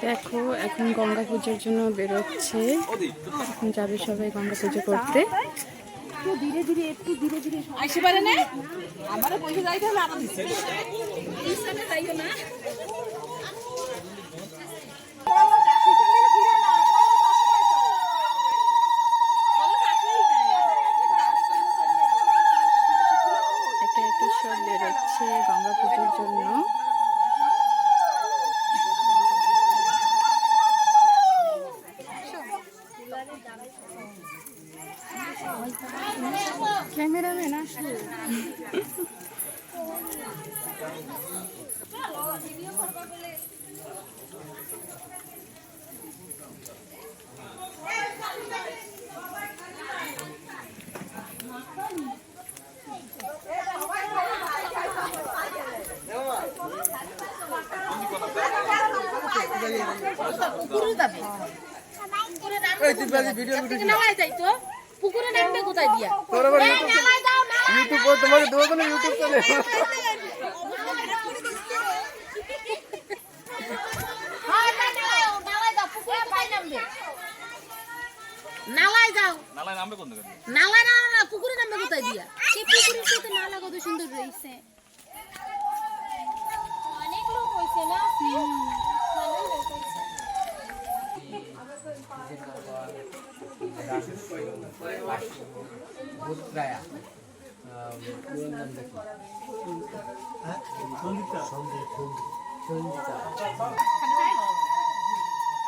দেখো এখন গঙ্গা পুজোর জন্য বেরোচ্ছে, এখন যাবে সবাই গঙ্গা পুজো করতে। ধীরে ধীরে একটু ধীরে ধীরে আসতে পারে না, আমারও পয়সা যাইতে হবে, আমার পিছনে যাইও না। একে একে সব বেরোচ্ছে গঙ্গা পুজোর জন্য। ক্যামেরাম্যান আসো। পুকুরে নামবে কোথায় দিয়া? ইউটিউব তোমাকে দেবো তো না, ইউটিউব চলে। নালায় যাও, নালায় নামবে কোন দিকে? নালায় না না, পুকুরে নামবে কোথায় দিয়া? সেই পুকুরের সাথে নালা কত সুন্দর রয়েছে, অনেক লোক হইছে না। ভালোই লোক হইছে।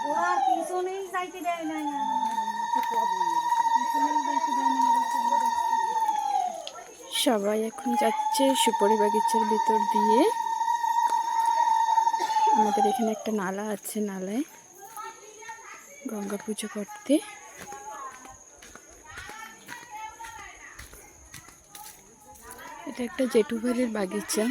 ওরা পিছনেই যাইতে দেয় না। সবাই এখন যাচ্ছে সুপারি বাগিচার ভিতর দিয়ে। আমাদের এখানে একটা নালা আছে, নালায় গঙ্গা পুজো করতে। এটা একটা জেঠু বাড়ির বাগিচা।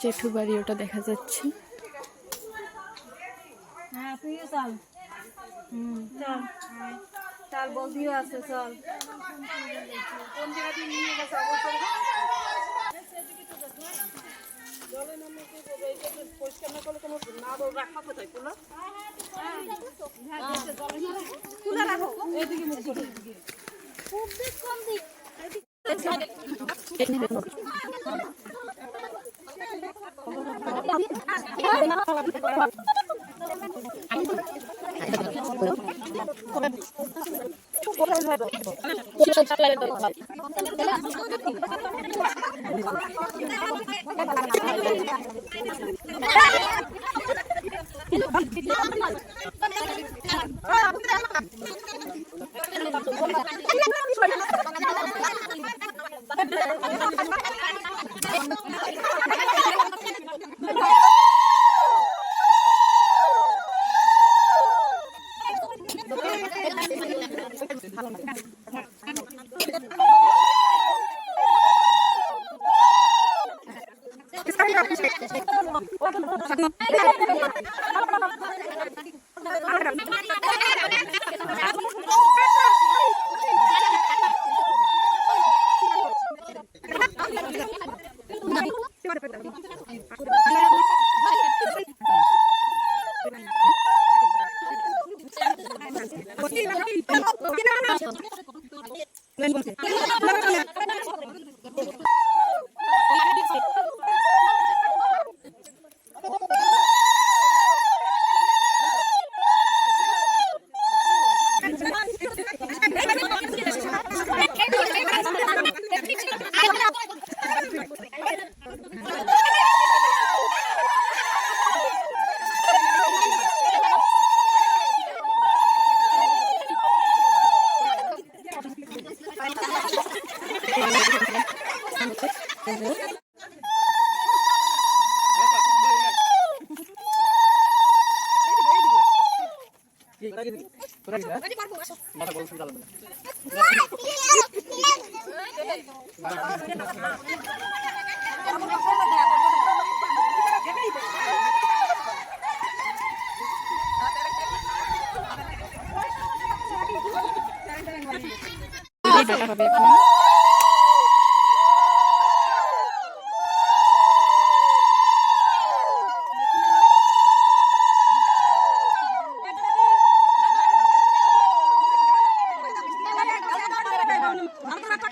জেঠু বাড়ি ওটা দেখা যাচ্ছে। হ্যাঁ তুইও চল, চল চল, বৌদিও আছে, চল। কোন জায়গা দিয়ে নিয়ে গেছে অবশ্যই পরিষ্কার না করলে কোনো না রাখা কোথায় তুলো তুলে রাখো এইদিকে মুখ করে খুব দিক কম দিক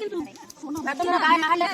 কিন্তু গায়ে মারলে